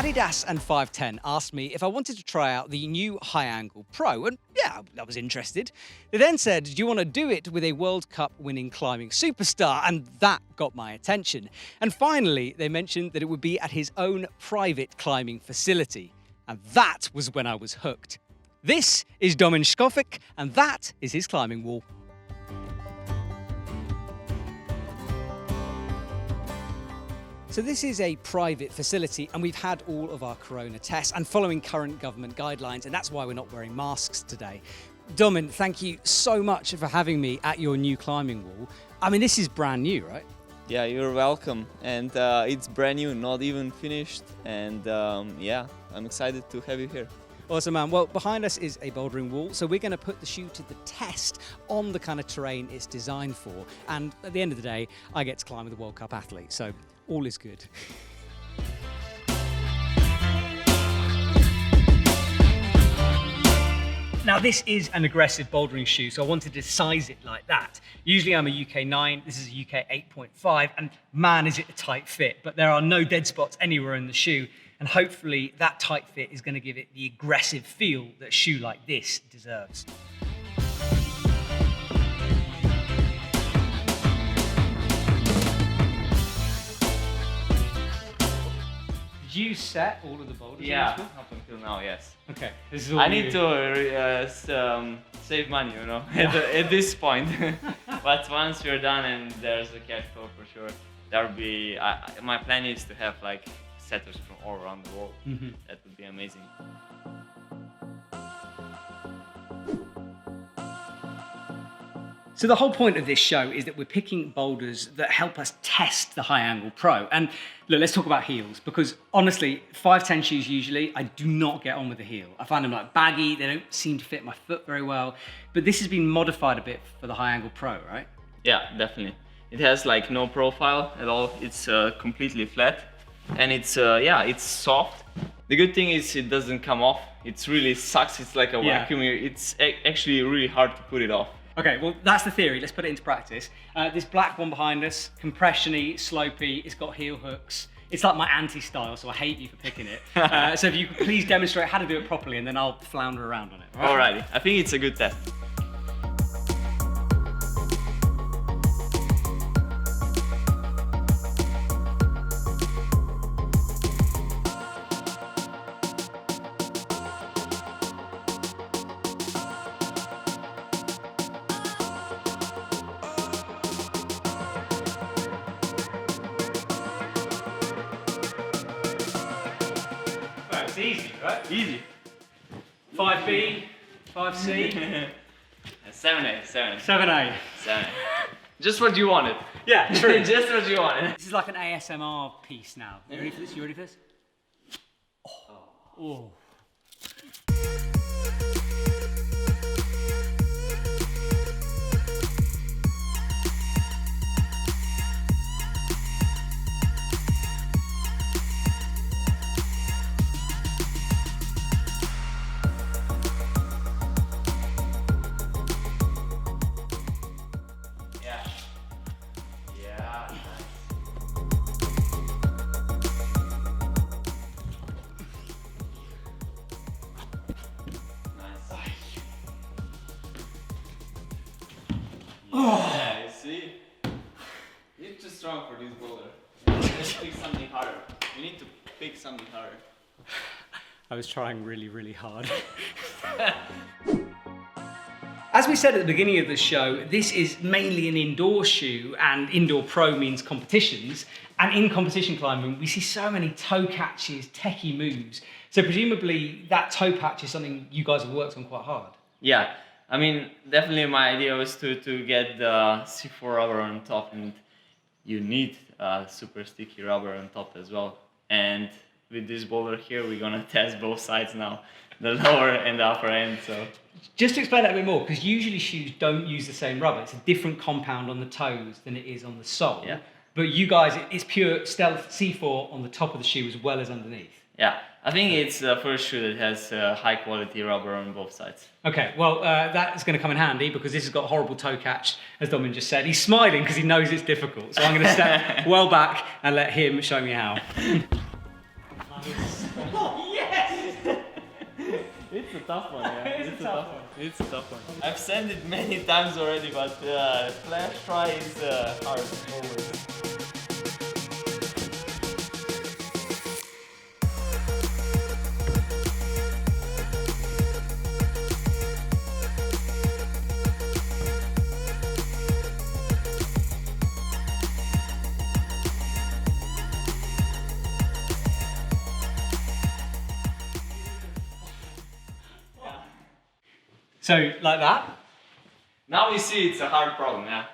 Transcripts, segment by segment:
Adidas and 510 asked me if I wanted to try out the new High Angle Pro, and yeah, I was interested. They then said, do you want to do it with a World Cup winning climbing superstar? And that got my attention. And finally, they mentioned that it would be at his own private climbing facility. And that was when I was hooked. This is Domen Škofic, and that is his climbing wall. So this is a private facility, and we've had all of our corona tests and following current government guidelines, and that's why we're not wearing masks today. Domen, thank you so much for having me at your new climbing wall. I mean, this is brand new, right? Yeah, you're welcome. And it's brand new, not even finished. And yeah, I'm excited to have you here. Awesome, man. Well, behind us is a bouldering wall, so we're going to put the shoe to the test on the kind of terrain it's designed for. And at the end of the day, I get to climb with a World Cup athlete, so all is good. Now, this is an aggressive bouldering shoe, so I wanted to size it like that. Usually I'm a UK 9, this is a UK 8.5, and man, is it a tight fit, but there are no dead spots anywhere in the shoe, and hopefully that tight fit is going to give it the aggressive feel that a shoe like this deserves. Did you set all of the boulders? Yeah, up until now, yes. Okay, this is all I need to save money, you know, at this point. But once we're done and there's a cash flow for sure, that'll be. My plan is to have like setters from all around the world. Mm-hmm. That would be amazing. So the whole point of this show is that we're picking boulders that help us test the High Angle Pro. And look, let's talk about heels, because honestly, 510 shoes usually, I do not get on with the heel. I find them like baggy, they don't seem to fit my foot very well. But this has been modified a bit for the High Angle Pro, right? Yeah, definitely. It has like no profile at all. It's completely flat, and it's yeah, it's soft. The good thing is it doesn't come off. It really sucks. It's like a vacuum. It's actually really hard to put it off. Okay, well, that's the theory. Let's put it into practice. This black one behind us, compression-y, slopey, it's got heel hooks. It's like my anti-style, so I hate you for picking it. So if you could please demonstrate how to do it properly, and then I'll flounder around on it. Alrighty, I think it's a good test. It's easy, right? Easy. 5B, 5C. 7A, 7A. 7A. 7A. Just what you wanted. Yeah, true. Just what you wanted. This is like an ASMR piece now. You ready for this? You ready for this? Oh. Yeah, you see? You're too strong for this boulder. Let's pick something harder. You need to pick something harder. I was trying really, really hard. As we said at the beginning of the show, this is mainly an indoor shoe, and indoor pro means competitions. And in competition climbing, we see so many toe catches, techie moves. So presumably that toe catch is something you guys have worked on quite hard. Yeah, I mean, definitely my idea was to get the C4 rubber on top, and you need super sticky rubber on top as well. And with this boulder here, we're gonna test both sides now, the lower and the upper end. So just to explain that a bit more, because usually shoes don't use the same rubber. It's a different compound on the toes than it is on the sole. Yeah. But you guys, it's pure Stealth C4 on the top of the shoe as well as underneath. Yeah, I think it's the first shoe that has high quality rubber on both sides. Okay, well, that's going to come in handy because this has got a horrible toe catch, as Domen just said. He's smiling because he knows it's difficult. So I'm going to step well back and let him show me how. tough one, yeah. It's a tough one. It's a tough one. I've sent it many times already, but flash try is hard always. So, like that? Now you see it's a hard problem, yeah.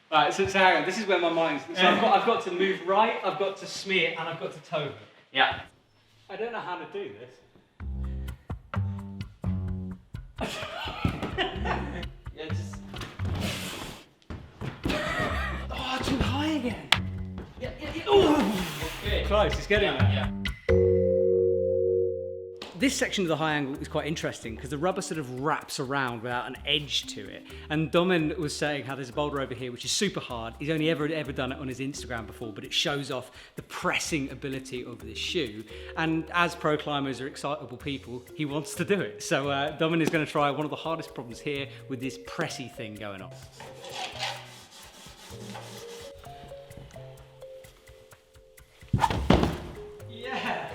Right, so hang on, this is where my mind's... So I've got to move right, I've got to smear, and I've got to toe hook. Yeah. I don't know how to do this. Yeah, just... Oh, too high again. Yeah. Oh. Okay. Close, it's getting there. Yeah. This section of the high angle is quite interesting because the rubber sort of wraps around without an edge to it. And Domen was saying how there's a boulder over here which is super hard. He's only ever done it on his Instagram before, but it shows off the pressing ability of this shoe. And as pro climbers are excitable people, he wants to do it. So Domen is going to try one of the hardest problems here with this pressy thing going on. Yeah.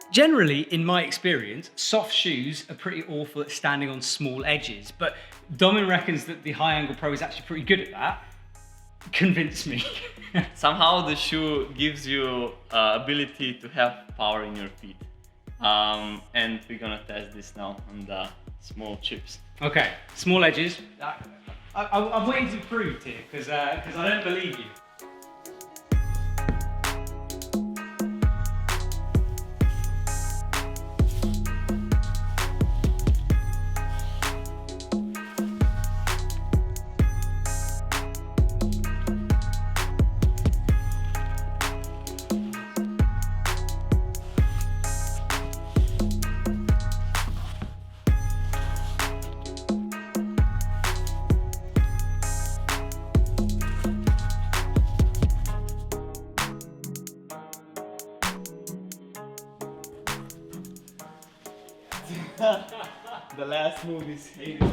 Generally, in my experience, soft shoes are pretty awful at standing on small edges, but Domen reckons that the High Angle Pro is actually pretty good at that. Convince me. Somehow the shoe gives you ability to have power in your feet. And we're gonna test this now on the small chips. Okay, small edges. I'm waiting to be proved here, because I don't believe you. The last move is hated.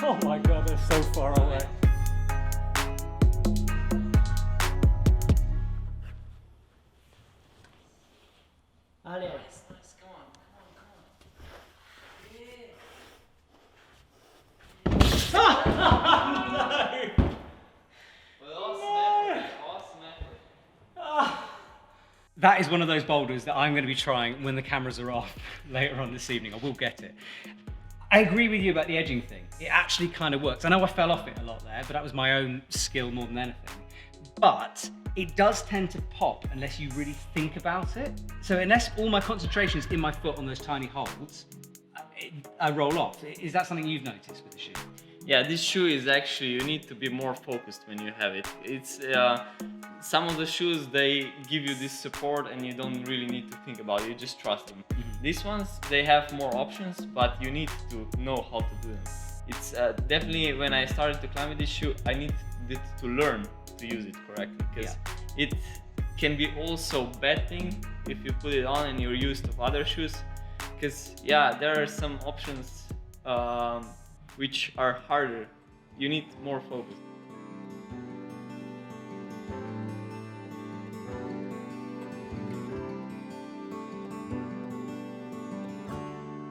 Oh my god, they're so far away. Nice, come on. Awesome effort. That is one of those boulders that I'm going to be trying when the cameras are off later on this evening. I will get it. I agree with you about the edging thing. It actually kind of works. I know I fell off it a lot there, but that was my own skill more than anything. But it does tend to pop unless you really think about it. So unless all my concentration is in my foot on those tiny holes, I roll off. Is that something you've noticed with the shoe? Yeah, this shoe is actually, you need to be more focused when you have it. It's some of the shoes, they give you this support and you don't really need to think about it, you just trust them. These ones, they have more options, but you need to know how to do them. It's definitely, when I started to climb with this shoe, I needed to learn to use it correctly, because it can be also bad thing if you put it on and you're used to other shoes. Because yeah, there are some options which are harder. You need more focus.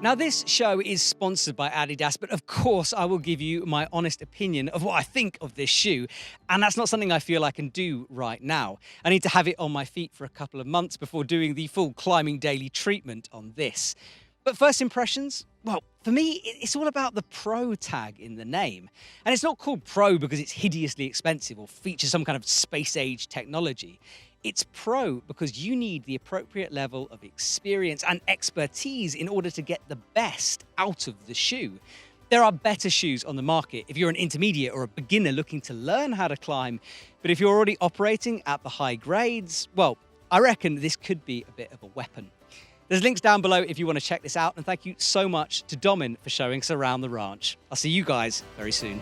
Now, this show is sponsored by Adidas, but of course I will give you my honest opinion of what I think of this shoe, and that's not something I feel I can do right now. I need to have it on my feet for a couple of months before doing the full climbing daily treatment on this. But first impressions? Well, for me, it's all about the Pro tag in the name. And it's not called Pro because it's hideously expensive or features some kind of space-age technology. It's Pro because you need the appropriate level of experience and expertise in order to get the best out of the shoe. There are better shoes on the market if you're an intermediate or a beginner looking to learn how to climb. But if you're already operating at the high grades, well, I reckon this could be a bit of a weapon. There's links down below if you want to check this out. And thank you so much to Domen for showing us around the ranch. I'll see you guys very soon.